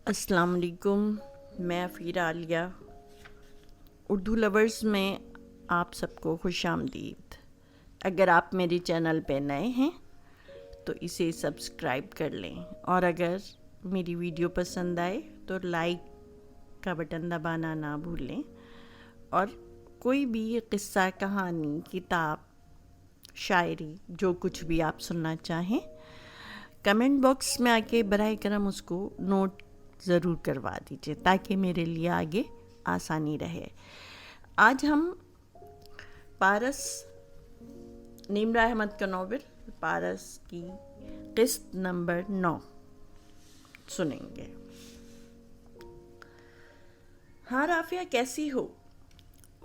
السلام علیکم، میں افیر عالیہ اردو لورز میں آپ سب کو خوش آمدید۔ اگر آپ میری چینل پہ نئے ہیں تو اسے سبسکرائب کر لیں، اور اگر میری ویڈیو پسند آئے تو لائک کا بٹن دبانا نہ بھولیں، اور کوئی بھی قصہ، کہانی، کتاب، شاعری، جو کچھ بھی آپ سننا چاہیں کمنٹ باکس میں آ کے براہ کرم اس کو نوٹ ضرور کروا دیجیے تاکہ میرے لیے آگے آسانی رہے۔ آج ہم پارس، نیمرا احمد کا ناول پارس کی قسط نمبر 9 سنیں گے۔ ہاں رافعہ، کیسی ہو؟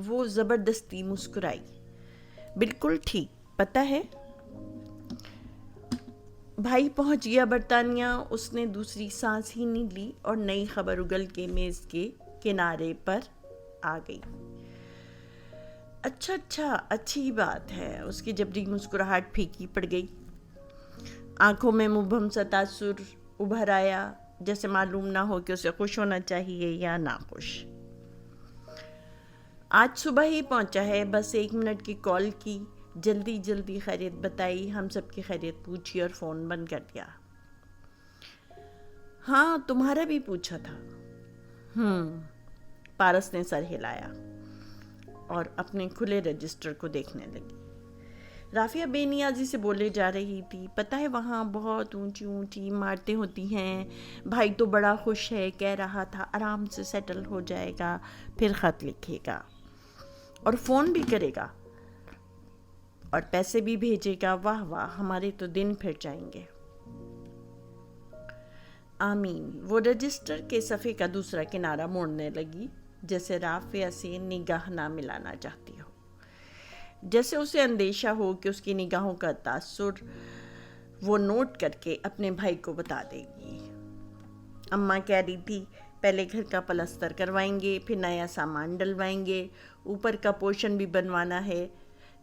وہ زبردستی مسکرائی۔ بالکل ٹھیک، پتہ ہے بھائی پہنچ گیا برطانیہ۔ اس نے دوسری سانس ہی نہیں لی اور نئی خبر اگل کے میز کے کنارے پر آ گئی۔ اچھا، اچھی بات ہے۔ اس کی جبری مسکراہٹ پھیکی پڑ گئی، آنکھوں میں مبہم سا تاثر ابھر آیا، جیسے معلوم نہ ہو کہ اسے خوش ہونا چاہیے یا ناخوش۔ آج صبح ہی پہنچا ہے، بس 1 منٹ کی کال کی، جلدی خیریت بتائی، ہم سب کی خیریت پوچھی اور فون بند کر دیا۔ ہاں، تمہارا بھی پوچھا تھا۔ پارس نے سر ہلایا اور اپنے کھلے رجسٹر کو دیکھنے لگی۔ رافعہ بے نیازی سے بولے جا رہی تھی، پتہ ہے وہاں بہت اونچی عمارتیں ہوتی ہیں، بھائی تو بڑا خوش ہے، کہہ رہا تھا آرام سے سیٹل ہو جائے گا، پھر خط لکھے گا اور فون بھی کرے گا اور پیسے بھی بھیجے گا۔ واہ، ہمارے تو دن پھر جائیں گے۔ آمین۔ وہ رجسٹر کے صفحے کا دوسرا کنارہ موڑنے لگی، جیسے رافعہ سے نگاہ نہ ملانا چاہتی ہو، جیسے اسے اندیشہ ہو کہ اس کی نگاہوں کا تاثر وہ نوٹ کر کے اپنے بھائی کو بتا دے گی۔ اماں کہہ رہی تھی پہلے گھر کا پلستر کروائیں گے، پھر نیا سامان ڈلوائیں گے، اوپر کا پورشن بھی بنوانا ہے،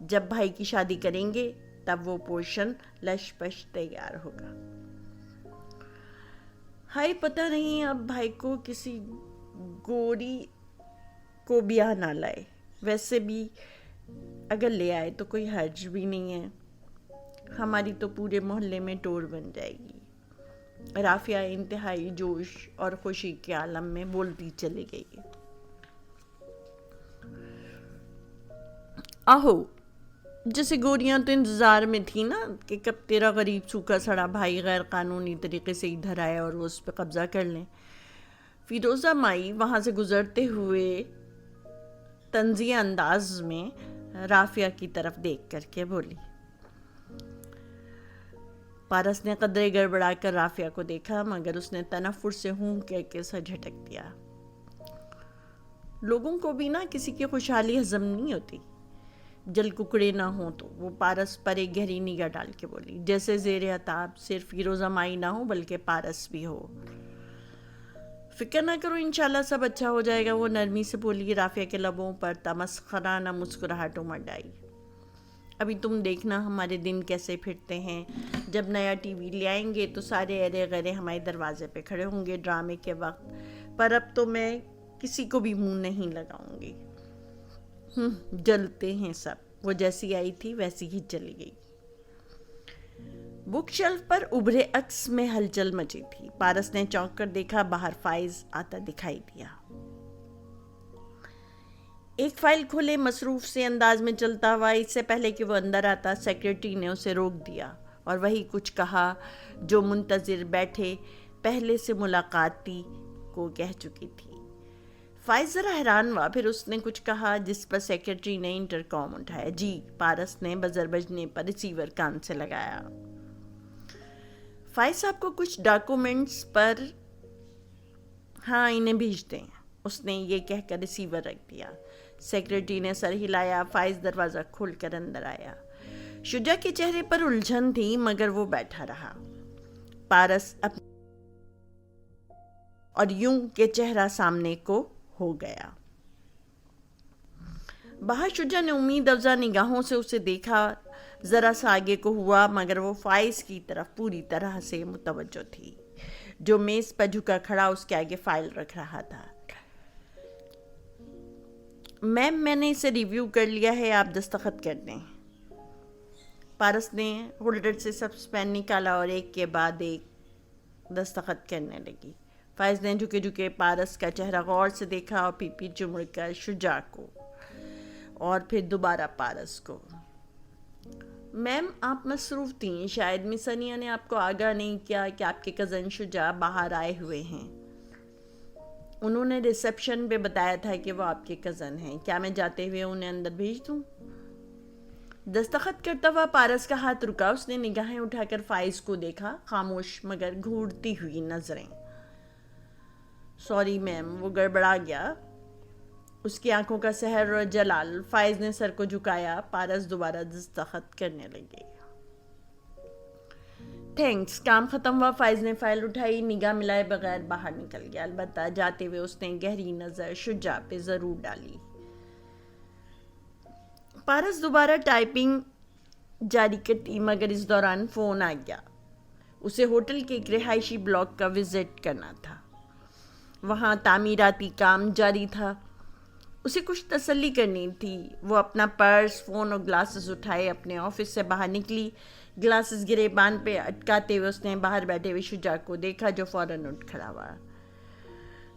جب بھائی کی شادی کریں گے تب وہ پورشن لش پش تیار ہوگا۔ ہائی، پتہ نہیں اب بھائی کو کسی گوری کو بیاہ نہ لائے، ویسے بھی اگر لے آئے تو کوئی حرج بھی نہیں ہے، ہماری تو پورے محلے میں ٹور بن جائے گی۔ رافعہ انتہائی جوش اور خوشی کے عالم میں بولتی چلی گئی۔ آہو، جیسے گوریاں تو انتظار میں تھیں نا کہ کب تیرا غریب سوکھا سڑا بھائی غیر قانونی طریقے سے ادھر آئے اور وہ اس پہ قبضہ کر لیں۔ فیروزہ مائی وہاں سے گزرتے ہوئے طنزیہ انداز میں رافعہ کی طرف دیکھ کر کے بولی۔ پارس نے قدرے گڑبڑا کر رافعہ کو دیکھا، مگر اس نے تنفر سے ہوں کہہ کے سر جھٹک دیا۔ لوگوں کو بھی نا کسی کی خوشحالی ہضم نہیں ہوتی، جل ککڑے نہ ہوں تو۔ وہ پارس پر ایک گہری نگاہ ڈال کے بولی، جیسے زیر عتاب صرف فیروزہ مائی نہ ہو بلکہ پارس بھی ہو۔ فکر نہ کرو، انشاءاللہ سب اچھا ہو جائے گا، وہ نرمی سے بولی۔ رافعہ کے لبوں پر تمسخرانہ مسکراہٹ امڈ آئی۔ ابھی تم دیکھنا ہمارے دن کیسے پھرتے ہیں، جب نیا ٹی وی لے آئیں گے تو سارے ایرے غیرے ہمارے دروازے پہ کھڑے ہوں گے ڈرامے کے وقت، پر اب تو میں کسی کو بھی منہ نہیں لگاؤں گی۔ جلتے ہیں سب۔ وہ جیسی آئی تھی ویسی ہی چلی گئی۔ بک شیلف پر ابھرے عکس میں ہلچل مچی تھی۔ پارس نے چونک کر دیکھا، باہر فائز آتا دکھائی دیا۔ ایک فائل کھولے مصروف سے انداز میں چلتا ہوا۔ اس سے پہلے کہ وہ اندر آتا، سیکرٹری نے اسے روک دیا اور وہی کچھ کہا جو منتظر بیٹھے پہلے سے ملاقاتی کو کہہ چکی تھی۔ فائز ذرا حیران ہوا، پھر اس نے کچھ کہا جس پر سیکرٹری نے انٹر کام اٹھایا۔ جی، پارس نے بزر بجنے پر ریسیور کان سے لگایا۔ فائز صاحب کو کچھ ڈاکومنٹس پر، ہاں انہیں بھیج دیں، اس نے یہ کہہ کر ریسیور رکھ دیا۔ سیکرٹری نے سر ہلایا۔ فائز دروازہ کھول کر اندر آیا۔ شجاع کے چہرے پر الجھن تھی، مگر وہ بیٹھا رہا۔ پارس اور یوں کہ چہرہ سامنے کو ہو گیا۔ باہر شجاع نے امید افزا نگاہوں سے اسے دیکھا، ذرا سا آگے کو ہوا، مگر وہ فائز کی طرف پوری طرح سے متوجہ تھی۔ جو میز پر جھکا کھڑا اس کے آگے فائل رکھ رہا تھا. میم میں نے اسے ریویو کر لیا ہے, آپ دستخط کر دیں. پارس نے ہولڈر سے سب پین نکالا اور ایک کے بعد ایک دستخط کرنے لگی. فائز نے جھکے جھکے پارس کا چہرہ غور سے دیکھا اور پھر پیچھے مڑ کر شجاع کو اور پھر دوبارہ پارس کو. میم آپ مصروف تھیں, شاید مس انیا نے آپ کو آگاہ نہیں کیا کہ آپ کے کزن شجاع باہر آئے ہوئے ہیں. انہوں نے ریسیپشن پہ بتایا تھا کہ وہ آپ کے کزن ہیں. کیا میں جاتے ہوئے انہیں اندر بھیج دوں؟ دستخط کرتا ہوا پارس کا ہاتھ رکا. اس نے نگاہیں اٹھا کر فائز کو دیکھا, خاموش مگر گھورتی ہوئی نظریں. سوری میم, وہ گڑبڑا گیا. اس کی آنکھوں کا سحر اور جلال. فائز نے سر کو جھکایا. پارس دوبارہ دستخط کرنے لگے. تھینکس. کام ختم ہوا. فائز نے فائل اٹھائی, نگاہ ملائے بغیر باہر نکل گیا. البتہ جاتے ہوئے اس نے گہری نظر شجاع پہ ضرور ڈالی. پارس دوبارہ ٹائپنگ جاری کرتی مگر اس دوران فون آ گیا. اسے ہوٹل کے ایک رہائشی بلاک کا وزٹ کرنا تھا. وہاں تعمیراتی کام جاری تھا. اسے کچھ تسلی کرنی تھی. وہ اپنا پرس, فون اور گلاسز اٹھائے اپنے آفس سے باہر نکلی. گلاسز گریبان پہ اٹکاتے ہوئے اس نے باہر بیٹھے ہوئے شجاع کو دیکھا جو فوراً اٹھ کھڑا ہوا.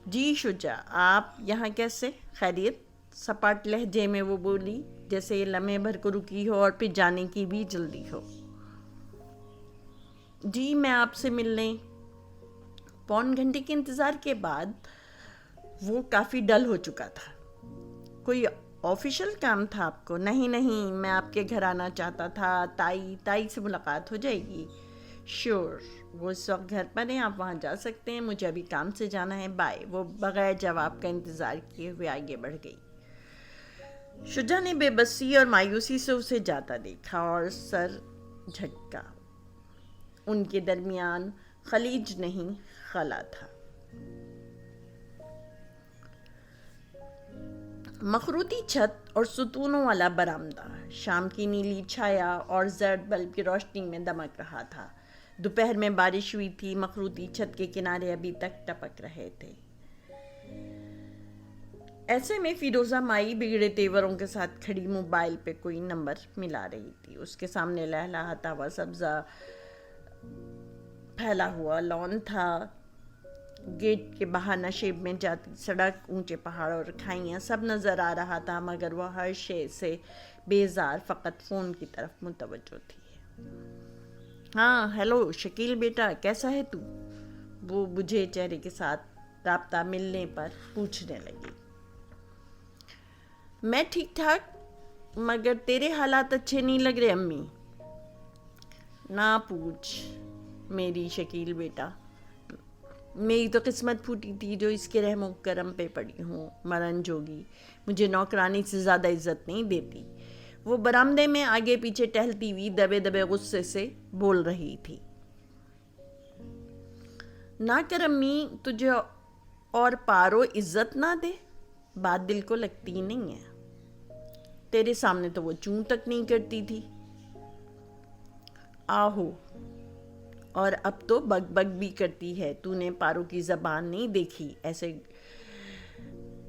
جی شجاع, آپ یہاں کیسے؟ خیریت؟ سپاٹ لہجے میں وہ بولی, جیسے یہ لمحے بھر کو رکی ہو اور پھر جانے کی بھی جلدی ہو. جی میں آپ سے ملنے. پون گھنٹے کے انتظار کے بعد وہ کافی ڈل ہو چکا تھا. کوئی آفیشل کام تھا آپ کو؟ نہیں, میں آپ کے گھر آنا چاہتا تھا. تائی سے ملاقات ہو جائے گی؟ شیور, وہ اس وقت گھر پر ہیں, آپ وہاں جا سکتے ہیں. مجھے ابھی کام سے جانا ہے, بائے. وہ بغیر جواب کا انتظار کیے ہوئے آگے بڑھ گئی. شجاع نے بے بسی اور مایوسی سے اسے جاتا دیکھا اور سر جھٹکا. ان کے درمیان خلیج نہیں خلا تھا. مخروطی چھت اور ستونوں والا برآمدہ شام کی نیلی چھایا اور زرد بلب کی روشنی میں دمک رہا تھا. دوپہر میں بارش ہوئی تھی. مخروطی چھت کے کنارے ابھی تک ٹپک رہے تھے. ایسے میں فیروزہ مائی بگڑے تیوروں کے ساتھ کھڑی موبائل پہ کوئی نمبر ملا رہی تھی. اس کے سامنے لہلہاتا ہوا سبزہ پھیلا ہوا لان تھا. گیٹ کے باہر نشیب میں جاتی سڑک, اونچے پہاڑ اور کھائیاں سب نظر آ رہا تھا, مگر وہ ہر شے سے بیزار فقط فون کی طرف متوجہ تھی. ہاں ہیلو شکیل بیٹا, کیسا ہے تو؟ وہ بجھے چہرے کے ساتھ رابطہ ملنے پر پوچھنے لگی. میں ٹھیک ٹھاک, مگر تیرے حالات اچھے نہیں لگ رہے امی. نہ پوچھ میری شکیل بیٹا, میری تو قسمت پھوٹی تھی جو اس کے رحم و کرم پہ پڑی ہوں. مرن جوگی مجھے نوکرانی سے زیادہ عزت نہیں دیتی. وہ برآمدے میں آگے پیچھے ٹہلتی ہوئی دبے دبے غصے سے بول رہی تھی. نہ کر امی, تجھے اور پارو عزت نہ دے, بات دل کو لگتی نہیں ہے. تیرے سامنے تو وہ چوں تک نہیں کرتی تھی. آہو, اور اب تو بگ بگ بھی کرتی ہے. تو نے پارو کی زبان نہیں دیکھی, ایسے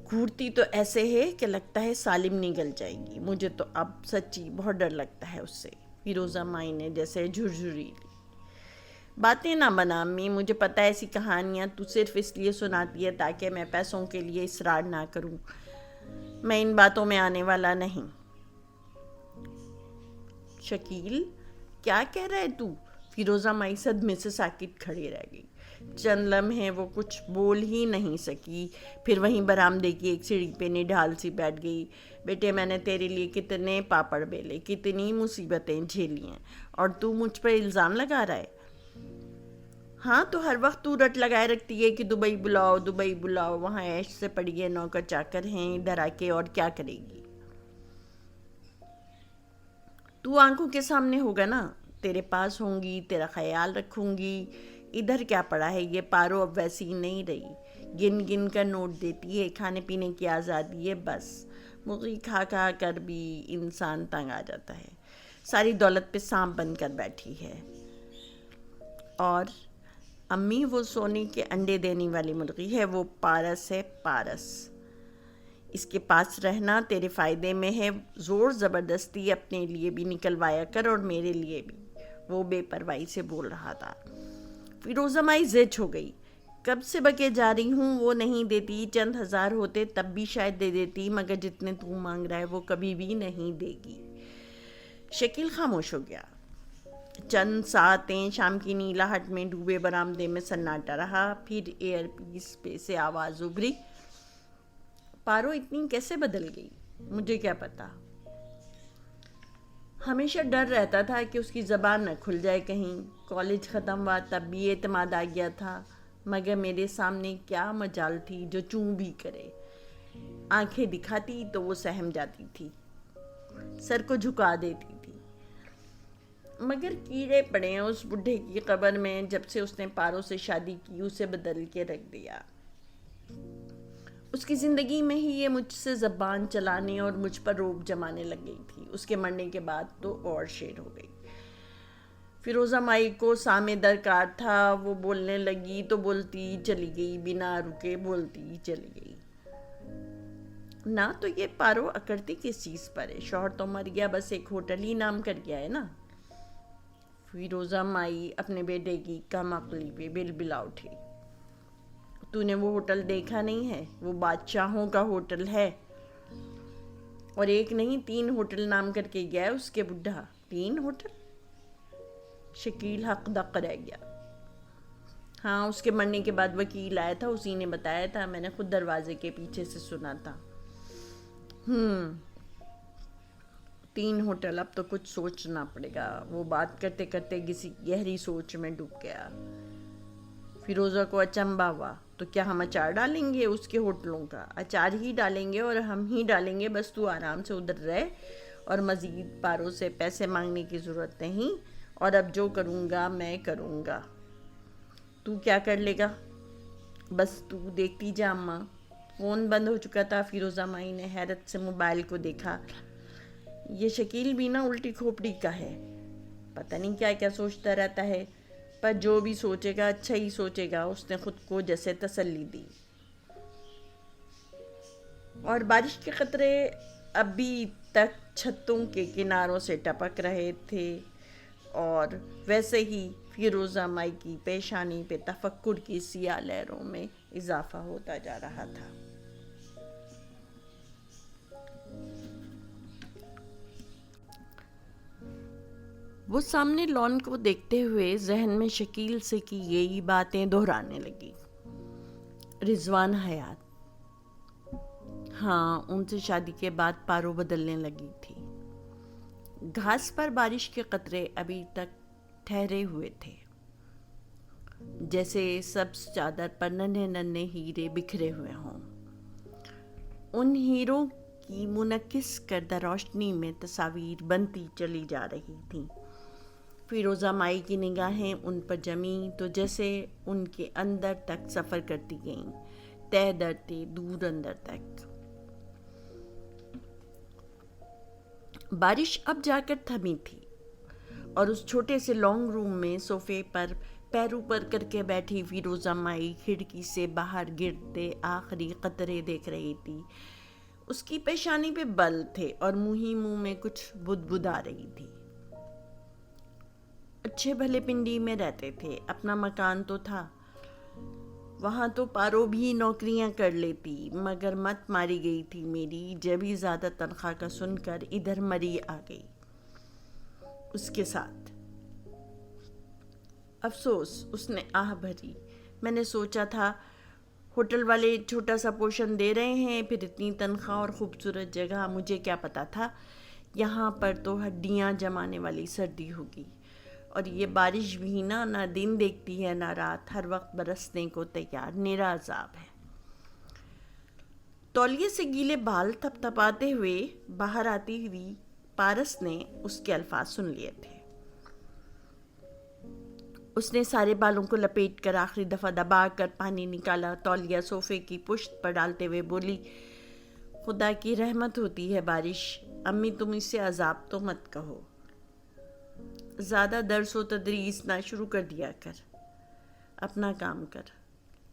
گھورتی تو ایسے ہے کہ لگتا ہے سالم نگل جائے گی. مجھے تو اب سچی بہت ڈر لگتا ہے اس سے. فیروزہ مائی نے جیسے جھرجھری لی. باتیں نہ بنا امی, مجھے پتہ ہے ایسی کہانیاں تو صرف اس لیے سناتی ہے تاکہ میں پیسوں کے لیے اصرار نہ کروں. میں ان باتوں میں آنے والا نہیں. شکیل کیا کہہ رہا ہے تو؟ فیروزہ مائی صدمے سے ساکت کھڑی رہ گئی. چند لمحے وہ کچھ بول ہی نہیں سکی. پھر وہیں برآمدے کی ایک سیڑھی پہ نڈھال سی بیٹھ گئی. بیٹے میں نے تیرے لیے کتنے پاپڑ بیلے, کتنی مصیبتیں جھیلی ہیں, اور تو مجھ پر الزام لگا رہا ہے. ہاں تو ہر وقت تو رٹ لگائے رکھتی ہے کہ دبئی بلاؤ دبئی بلاؤ. وہاں عیش سے پڑی ہے, نوکر چاکر ہیں, ادھر آ کے اور کیا کرے گی. تو آنکھوں کے سامنے ہوگا نا, تیرے پاس ہوں گی, تیرا خیال رکھوں گی. ادھر کیا پڑا ہے, یہ پارو اب ویسی نہیں رہی. گن گن کر نوٹ دیتی ہے, کھانے پینے کی آزادی ہے بس. مرغی کھا کھا کر بھی انسان تنگ آ جاتا ہے. ساری دولت پہ سانپ بن کر بیٹھی ہے. اور امی وہ سونے کے انڈے دینے والی مرغی ہے، وہ پارس ہے، پارس۔ اس کے پاس رہنا تیرے فائدے میں ہے، زور زبردستی اپنے لیے بھی نکلوایا کر اور میرے لیے بھی، وہ بے پرواہی سے بول رہا تھا۔ فیروزہ مائی زچ ہو گئی۔ کب سے بکے جا رہی ہوں وہ نہیں دیتی، چند ہزار ہوتے تب بھی شاید دے دیتی، مگر جتنے تو مانگ رہا ہے وہ کبھی بھی نہیں دے گی۔ شکیل خاموش ہو گیا۔ چند ساعتیں شام کی نیلاہٹ میں ڈوبے برآمدے میں سناٹا رہا، پھر ایئر پیس پہ سے آواز ابھری، پارو اتنی کیسے بدل گئی؟ مجھے کیا پتا، ہمیشہ ڈر رہتا تھا کہ اس کی زبان نہ کھل جائے کہیں۔ کالج ختم ہوا تب بھی اعتماد آ گیا تھا، مگر میرے سامنے کیا مجال تھی جو چوں بھی کرے۔ آنکھیں دکھاتی تو وہ سہم جاتی تھی، سر کو جھکا دیتی تھی۔ مگر کیڑے پڑے ہیں اس بڈھے کی قبر میں، جب سے اس نے پارو سے شادی کی اسے بدل کے رکھ دیا۔ اس کی زندگی میں ہی یہ مجھ سے زبان چلانے اور مجھ پر روب جمانے لگ گئی تھی، اس کے مرنے کے بعد تو اور شیر ہو گئی۔ فیروزہ مائی کو سامے درکار تھا، وہ بولنے لگی تو بولتی چلی گئی، بنا رکے بولتی چلی گئی۔ نہ تو یہ پارو اکڑتی کس چیز پر ہے، شوہر تو مر گیا، بس ایک ہوٹل ہی نام کر گیا ہے نا۔ فیروزہ مائی اپنے بیٹے کی کم عقلی پہ بل بلا اٹھی۔ تو نے وہ ہوٹل دیکھا نہیں ہے؟ وہ بادشاہوں کا ہوٹل ہے، اور ایک نہیں 3 ہوٹل نام کر کے گیا ہے اس کے بڈھا۔ 3 ہوٹل؟ شکیل حق دق رہ گیا۔ ہاں، اس کے مرنے کے بعد وکیل آیا تھا، اسی نے بتایا تھا، میں نے خود دروازے کے پیچھے سے سنا تھا۔ 3 ہوٹل، اب تو کچھ سوچنا پڑے گا۔ وہ بات کرتے کرتے کسی گہری سوچ میں ڈوب گیا۔ فیروزہ کو اچنبھا ہوا، تو کیا ہم اچار ڈالیں گے اس کے ہوٹلوں کا؟ اچار ہی ڈالیں گے اور ہم ہی ڈالیں گے، بس تو آرام سے ادھر رہ، اور مزید پارو سے پیسے مانگنے کی ضرورت نہیں، اور اب جو کروں گا میں کروں گا۔ تو کیا کر لے گا؟ بس تو دیکھتی جا اماں۔ فون بند ہو چکا تھا۔ فیروزہ مائی نے حیرت سے موبائل کو دیکھا۔ یہ شکیل بھی نا الٹی کھوپڑی کا ہے، پتہ نہیں کیا کیا سوچتا رہتا ہے، پر جو بھی سوچے گا اچھا ہی سوچے گا، اس نے خود کو جیسے تسلی دی۔ اور بارش کے قطرے ابھی تک چھتوں کے کناروں سے ٹپک رہے تھے، اور ویسے ہی فیروزہ مائی کی پیشانی پہ تفکر کی سیاہ لہروں میں اضافہ ہوتا جا رہا تھا۔ وہ سامنے لان کو دیکھتے ہوئے ذہن میں شکیل سے کی یہی باتیں دہرانے لگی۔ رضوان حیات، ہاں، ان سے شادی کے بعد پارو بدلنے لگی تھی۔ گھاس پر بارش کے قطرے ابھی تک ٹھہرے ہوئے تھے، جیسے سبز چادر پر ننھے ننھے ہیرے بکھرے ہوئے ہوں۔ ان ہیروں کی منعکس کردہ روشنی میں تصاویر بنتی چلی جا رہی تھیں۔ فیروزہ مائی کی نگاہیں ان پر جمیں تو جیسے ان کے اندر تک سفر کرتی گئیں، تہ در تہ دور اندر تک۔ بارش اب جا کر تھمی تھی، اور اس چھوٹے سے لانگ روم میں صوفے پر پیر اوپر کر کے بیٹھی فیروزہ مائی کھڑکی سے باہر گرتے آخری قطرے دیکھ رہی تھی۔ اس کی پیشانی پہ بل تھے اور منہ ہی منہ میں کچھ بدبد آ رہی تھی۔ اچھے بھلے پنڈی میں رہتے تھے، اپنا مکان تو تھا، وہاں تو پارو بھی نوکریاں کر لیتی، مگر مت ماری گئی تھی میری جب ہی زیادہ تنخواہ کا سن کر ادھر مری آ گئی اس کے ساتھ۔ افسوس، اس نے آہ بھری، میں نے سوچا تھا ہوٹل والے چھوٹا سا پوشن دے رہے ہیں، پھر اتنی تنخواہ اور خوبصورت جگہ، مجھے کیا پتا تھا یہاں پر تو ہڈیاں جمانے والی سردی ہوگی، اور یہ بارش بھی نہ دن دیکھتی ہے نہ رات، ہر وقت برسنے کو تیار، نرا عذاب ہے۔ تولیے سے گیلے بال تھپ تھپاتے ہوئے باہر آتی ہوئی پارس نے اس کے الفاظ سن لیے تھے۔ اس نے سارے بالوں کو لپیٹ کر آخری دفعہ دبا کر پانی نکالا، تولیہ صوفے کی پشت پر ڈالتے ہوئے بولی، خدا کی رحمت ہوتی ہے بارش، امی تم اسے عذاب تو مت کہو، زیادہ درس و تدریس نہ شروع کر دیا کر، اپنا کام کر۔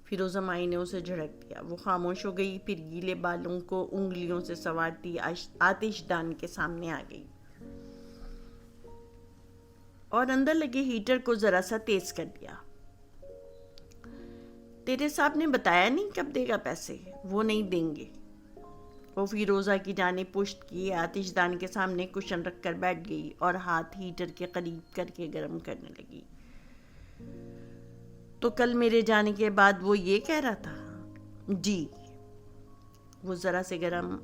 فیروزہ مائی نے اسے جھڑک دیا۔ وہ خاموش ہو گئی، پھر گیلے بالوں کو انگلیوں سے سوارتی آتش دان کے سامنے آ گئی اور اندر لگے ہیٹر کو ذرا سا تیز کر دیا۔ تیرے صاحب نے بتایا نہیں کب دے گا پیسے؟ وہ نہیں دیں گے۔ وہ فیروزہ کی جانب پشت کیے آتش دان کے سامنے کشن رکھ کر بیٹھ گئی اور ہاتھ ہیٹر کے قریب کر کے گرم کرنے لگی۔ تو کل میرے جانے کے بعد وہ یہ کہہ رہا تھا؟ جی۔ وہ ذرا سے گرم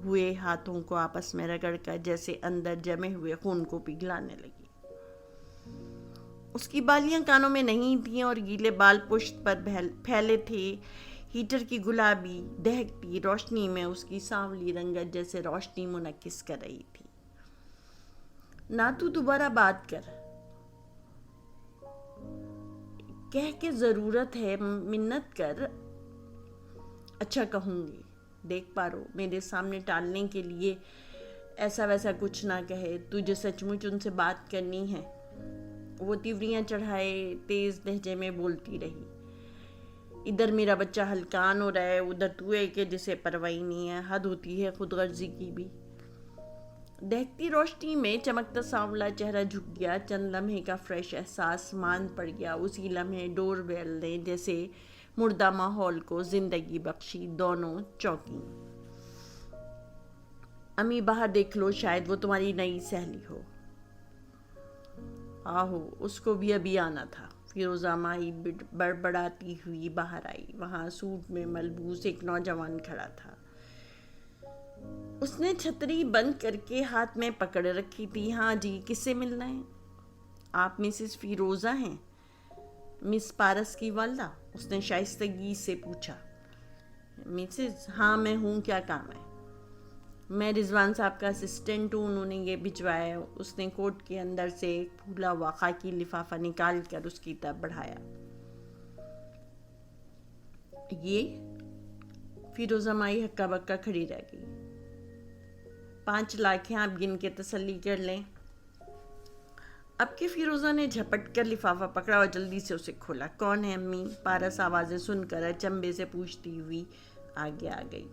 ہوئے ہاتھوں کو آپس میں رگڑ کر جیسے اندر جمے ہوئے خون کو پگھلانے لگی۔ اس کی بالیاں کانوں میں نہیں تھیں اور گیلے بال پشت پر پھیلے تھے۔ ہیٹر کی گلابی دہکتی روشنی میں اس کی سانولی رنگت جیسے روشنی منعکس کر رہی تھی۔ نہ تو دوبارہ بات کر، کہہ کے ضرورت ہے، منت کر۔ اچھا کہوں گی۔ دیکھ پارو، میرے سامنے ٹالنے کے لیے ایسا ویسا کچھ نہ کہے۔ تجھے سچ مچ ان سے بات کرنی ہے۔ وہ تیوریاں چڑھائے تیز لہجے میں بولتی رہی۔ ادھر میرا بچہ ہلکان ہو رہا ہے، ادھر تو ہے کہ جسے پرواہی نہیں ہے۔ حد ہوتی ہے خود غرضی کی بھی۔ دہکتی روشنی میں چمکتا سانولا چہرہ جھک گیا۔ چند لمحے کا فریش احساس مان پڑ گیا۔ اسی لمحے ڈور بیل نے جیسے مردہ ماحول کو زندگی بخشی۔ دونوں چونکیں۔ امی باہر دیکھ لو، شاید وہ تمہاری نئی سہیلی ہو۔ آہو، اس کو بھی ابھی آنا تھا۔ فیروزہ مائی بڑبڑاتی ہوئی باہر آئی۔ وہاں سوٹ میں ملبوس ایک نوجوان کھڑا تھا۔ اس نے چھتری بند کر کے ہاتھ میں پکڑ رکھی تھی۔ ہاں جی، کس سے ملنا ہے؟ آپ مسز فیروزہ ہیں؟ مس پارس کی والدہ؟ اس نے شائستگی سے پوچھا۔ مسز، ہاں میں ہوں، کیا کام ہے؟ میں رضوان صاحب کا اسسٹنٹ ہوں، انہوں نے یہ بھجوایا ہے۔ اس نے کوٹ کے اندر سے ایک پھولا ہوا خاکی لفافہ نکال کر اس کی طرف بڑھایا۔ یہ؟ فیروزہ مائی ہکا بکا کھڑی رہ گئی۔ 5 لاکھ ہیں، آپ گن کے تسلی کر لیں۔ اب کہ فیروزہ نے جھپٹ کر لفافہ پکڑا اور جلدی سے اسے کھولا۔ کون ہے امی؟ پارس آوازیں سن کر اچنبھے سے پوچھتی ہوئی آگے آ گئی۔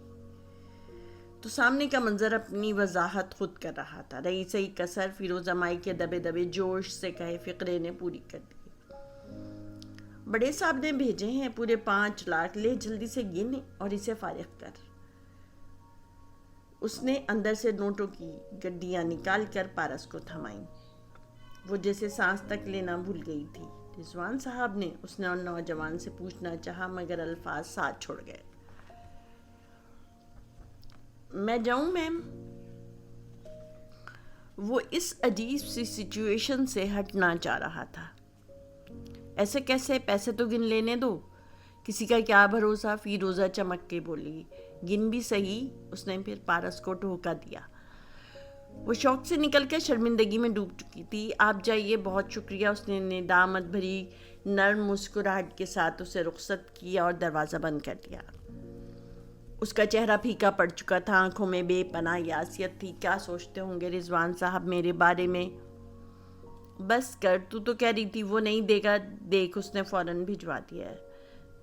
تو سامنے کا منظر اپنی وضاحت خود کر رہا تھا۔ رہی سہی کسر فیروزہ مائی کے دبے دبے جوش سے کہے فقرے نے پوری کر دی۔ بڑے صاحب نے بھیجے ہیں، پورے 5 لاکھ، لے جلدی سے گن اور اسے فارغ کر۔ اس نے اندر سے نوٹوں کی گڈیاں نکال کر پارس کو تھمائیں۔ وہ جیسے سانس تک لینا بھول گئی تھی۔ رضوان صاحب نے، اس نے نوجوان سے پوچھنا چاہا مگر الفاظ ساتھ چھوڑ گئے۔ میں جاؤں میم؟ وہ اس عجیب سی سچویشن سے ہٹنا چاہ رہا تھا۔ ایسے کیسے؟ پیسے تو گن لینے دو۔ کسی کا کیا بھروسہ؟ فیروزہ چمک کے بولی۔ گن بھی صحیح۔ اس نے پھر پارس کو ٹھوکا دیا۔ وہ شوق سے نکل کر شرمندگی میں ڈوب چکی تھی۔ آپ جائیے، بہت شکریہ۔ اس نے ندامت بھری نرم مسکراہٹ کے ساتھ اسے رخصت کیا اور دروازہ بند کر دیا۔ اس کا چہرہ پھیکا پڑ چکا تھا، آنکھوں میں بے پناہ یاسیت تھی۔ کیا سوچتے ہوں گے رضوان صاحب میرے بارے میں؟ بس کر، تو کہہ رہی تھی وہ نہیں دے گا۔ دیکھ، اس نے فوراً بھجوا دیا ہے۔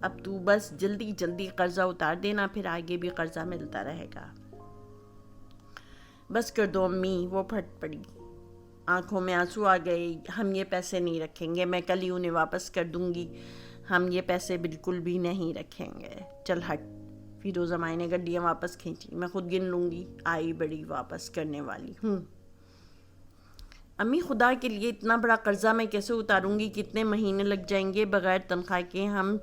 اب تو بس جلدی جلدی قرضہ اتار دینا، پھر آگے بھی قرضہ ملتا رہے گا۔ بس کر دو امی، وہ پھٹ پڑی۔ آنکھوں میں آنسو آ گئے۔ ہم یہ پیسے نہیں رکھیں گے، میں کل ہی انہیں واپس کر دوں گی۔ ہم یہ پیسے بالکل بھی نہیں رکھیں گے۔ چل ہٹ۔ فیروزہ مائی نے گڈیاں واپس کھینچی۔ میں خود گن لوں گی، آئی بڑی واپس کرنے والی ہوں۔ امی خدا کے لیے اتنا بڑا قرضہ میں کیسے اتاروں گی؟ کتنے مہینے لگ جائیں گے؟ بغیر تنخواہ کے ہم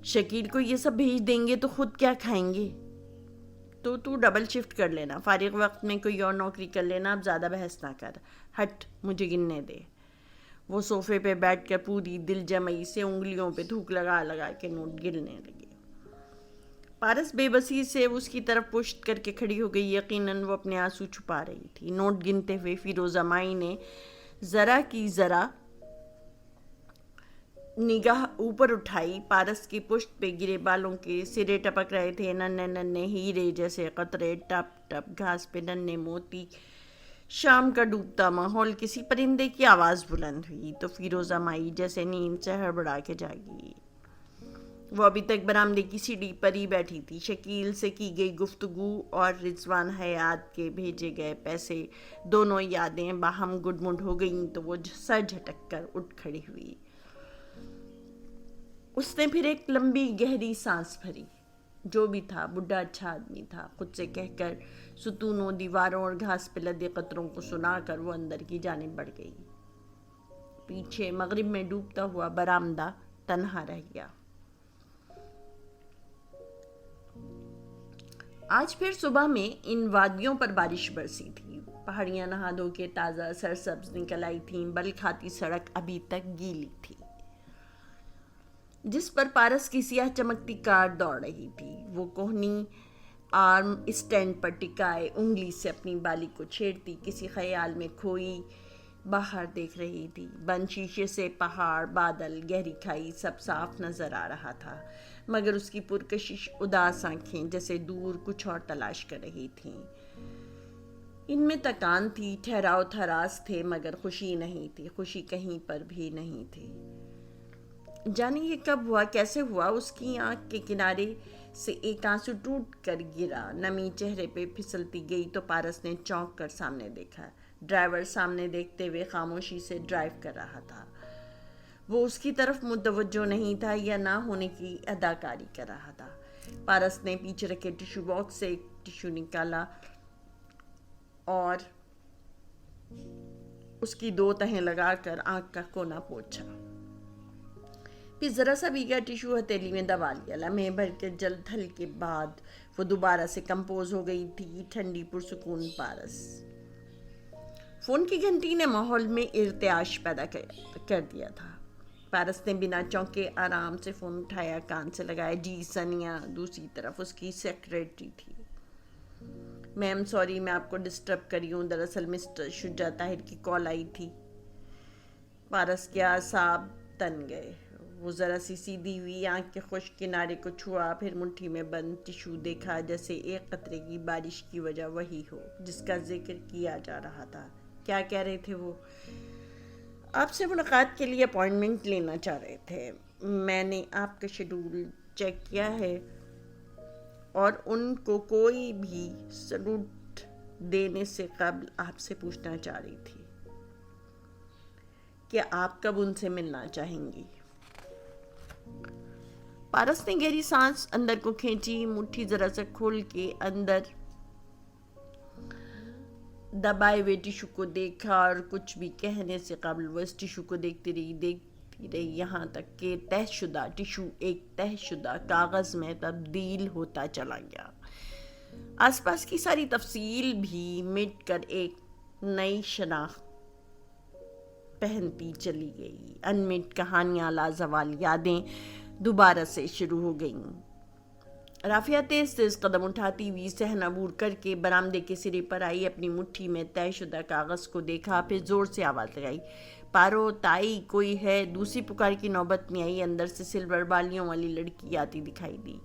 شکیل کو یہ سب بھیج دیں گے تو خود کیا کھائیں گے؟ تو ڈبل شفٹ کر لینا، فارغ وقت میں کوئی اور نوکری کر لینا۔ اب زیادہ بحث نہ کر، ہٹ، مجھے گننے دے۔ وہ صوفے پہ بیٹھ کر پوری دل جمعی سے انگلیوں پہ تھوک لگا لگا کے نوٹ گننے لگے۔ پارس بے بسی سے اس کی طرف پشت کر کے کھڑی ہو گئی۔ یقیناً وہ اپنے آنسو چھپا رہی تھی۔ نوٹ گنتے ہوئے فیروزہ مائی نے ذرا کی ذرا نگاہ اوپر اٹھائی۔ پارس کی پشت پہ گرے بالوں کے سرے ٹپک رہے تھے، ننھے ننھے ہیرے جیسے قطرے، ٹپ ٹپ۔ گھاس پہ ننھے موتی شام کا ڈوبتا ماحول، کسی پرندے کی آواز بلند ہوئی تو فیروزہ مائی جیسے نیند سے ہڑبڑا کے جاگی۔ وہ ابھی تک برآمدے کی سیڑھی پر ہی بیٹھی تھی۔ شکیل سے کی گئی گفتگو اور رضوان حیات کے بھیجے گئے پیسے، دونوں یادیں باہم گڈ مڈ ہو گئیں تو وہ سر جھٹک کر اٹھ کھڑی ہوئی۔ اس نے پھر ایک لمبی گہری سانس بھری۔ جو بھی تھا بڈھا اچھا آدمی تھا، خود سے کہہ کر ستونوں، دیواروں اور گھاس پہ لدے قطروں کو سنا کر وہ اندر کی جانب بڑھ گئی۔ پیچھے مغرب میں ڈوبتا ہوا برآمدہ تنہا رہ گیا۔ آج پھر صبح میں ان وادیوں پر بارش برسی تھی۔ پہاڑیاں نہا دھو کے تازہ سرسبز نکل آئی تھیں، بل کھاتی سڑک ابھی تک گیلی تھی، جس پر پارس کی سیاہ چمکتی کار دوڑ رہی تھی۔ وہ کوہنی آرم اسٹینڈ پر ٹکائے انگلی سے اپنی بالی کو چھیڑتی کسی خیال میں کھوئی باہر دیکھ رہی تھی۔ بند شیشے سے پہاڑ، بادل، گہری کھائی سب صاف نظر آ رہا تھا، مگر اس کی پرکشش اداس آنکھیں جیسے دور کچھ اور تلاش کر رہی تھیں۔ ان میں تکان تھی، ٹھہراؤ تھا، راز تھے، مگر خوشی نہیں تھی۔ خوشی کہیں پر بھی نہیں تھی۔ جانے یہ کب ہوا، کیسے ہوا؟ اس کی آنکھ کے کنارے سے ایک آنسو ٹوٹ کر گرا، نمی چہرے پہ پھسلتی گئی تو پارس نے چونک کر سامنے دیکھا۔ ڈرائیور سامنے دیکھتے ہوئے خاموشی سے ڈرائیو کر رہا تھا۔ وہ اس کی طرف متوجہ نہیں تھا یا نہ ہونے کی اداکاری کر رہا تھا۔ پارس نے پیچھے رکھے ٹیشو باکس سے ایک ٹیشو نکالا اور اس کی 2 تہیں لگا کر آنکھ کا کونا پوچھا، پھر ذرا سا بھیگا ٹیشو ہتھیلی میں دبا لیا۔ لمحے بھر کے جلد تھل کے بعد وہ دوبارہ سے کمپوز ہو گئی تھی، ٹھنڈی پرسکون پارس۔ فون کی گھنٹی نے ماحول میں ارتعاش پیدا کر دیا تھا۔ پارس نے بنا چونکے آرام سے فون اٹھایا، کان سے لگایا۔ جی سنیا، دوسری طرف اس کی سیکریٹری تھی۔ میم سوری میں آپ کو ڈسٹرب کری ہوں، دراصل مسٹر شجاع طاہر کی کال آئی تھی۔ پارس کے اعصاب تن گئے۔ وہ ذرا سی سیدھی ہوئی، آنکھ کے خشک کنارے کو چھوا، پھر مٹھی میں بند ٹیشو دیکھا، جیسے ایک قطرے کی بارش کی وجہ وہی ہو جس کا ذکر کیا جا رہا تھا۔ کیا کہہ رہے تھے وہ؟ آپ سے ملاقات کے لیے اپوائنٹمنٹ لینا چاہ رہے تھے۔ میں نے آپ کا شیڈول چیک کیا ہے اور ان کو کوئی بھی سلوٹ دینے سے قبل آپ سے پوچھنا چاہ رہی تھی کہ آپ کب ان سے ملنا چاہیں گی۔ پارس نے گہری سانس اندر کو کھینچی، مٹھی ذرا سا کھول کے اندر دبائے ہوئے ٹیشو کو دیکھا اور کچھ بھی کہنے سے قبل وہ اس ٹیشو کو دیکھتی رہی یہاں تک کہ طے شدہ ٹیشو ایک طے شدہ کاغذ میں تبدیل ہوتا چلا گیا۔ آس پاس کی ساری تفصیل بھی مٹ کر ایک نئی شناخت پہنتی چلی گئی۔ انمٹ کہانیاں، لازوال یادیں دوبارہ سے شروع ہو گئیں۔ رافیہ تیز تیز قدم اٹھاتی ہوئی صحن عبور کر کے برآمدے کے سرے پر آئی، اپنی مٹھی میں طے شدہ کاغذ کو دیکھا، پھر زور سے آواز لگائی، پارو تائی کوئی ہے؟ دوسری پکار کی نوبت میں آئی۔ اندر سے سلور بالیوں والی لڑکی آتی دکھائی دی،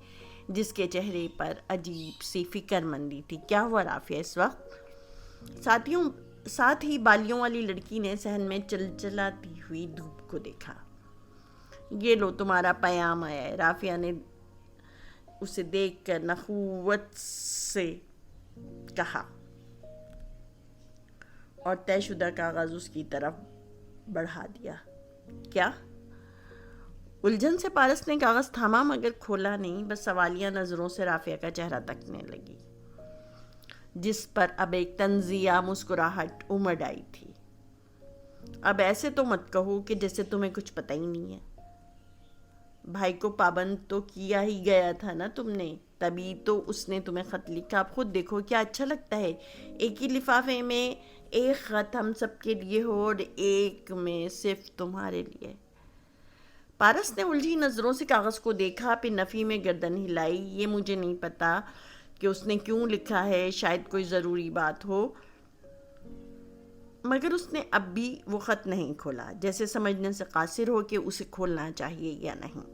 جس کے چہرے پر عجیب سی فکر مندی تھی۔ کیا ہوا رافیہ اس وقت؟ ساتھ ہی بالیوں والی لڑکی نے صحن میں چلچلاتی ہوئی دھوپ کو دیکھا۔ یہ لو تمہارا پیام آیا ہے، رافیہ نے اسے دیکھ کر نخوت سے کہا اور طے شدہ کاغذ اس کی طرف بڑھا دیا۔ کیا؟ الجھن سے پارس نے کاغذ تھاما مگر کھولا نہیں، بس سوالیہ نظروں سے رافیہ کا چہرہ تکنے لگی، جس پر اب ایک طنزیہ مسکراہٹ امڑ آئی تھی۔ اب ایسے تو مت کہو کہ جیسے تمہیں کچھ پتہ ہی نہیں ہے۔ بھائی کو پابند تو کیا ہی گیا تھا نا تم نے، تبھی تو اس نے تمہیں خط لکھا۔ اب خود دیکھو کیا اچھا لگتا ہے، ایک ہی لفافے میں ایک خط ہم سب کے لیے ہو اور ایک میں صرف تمہارے لیے۔ پارس نے الجھی نظروں سے کاغذ کو دیکھا، پھر نفی میں گردن ہلائی۔ یہ مجھے نہیں پتا کہ اس نے کیوں لکھا ہے، شاید کوئی ضروری بات ہو، مگر اس نے اب بھی وہ خط نہیں کھولا، جیسے سمجھنے سے قاصر ہو کہ اسے کھولنا چاہیے یا نہیں۔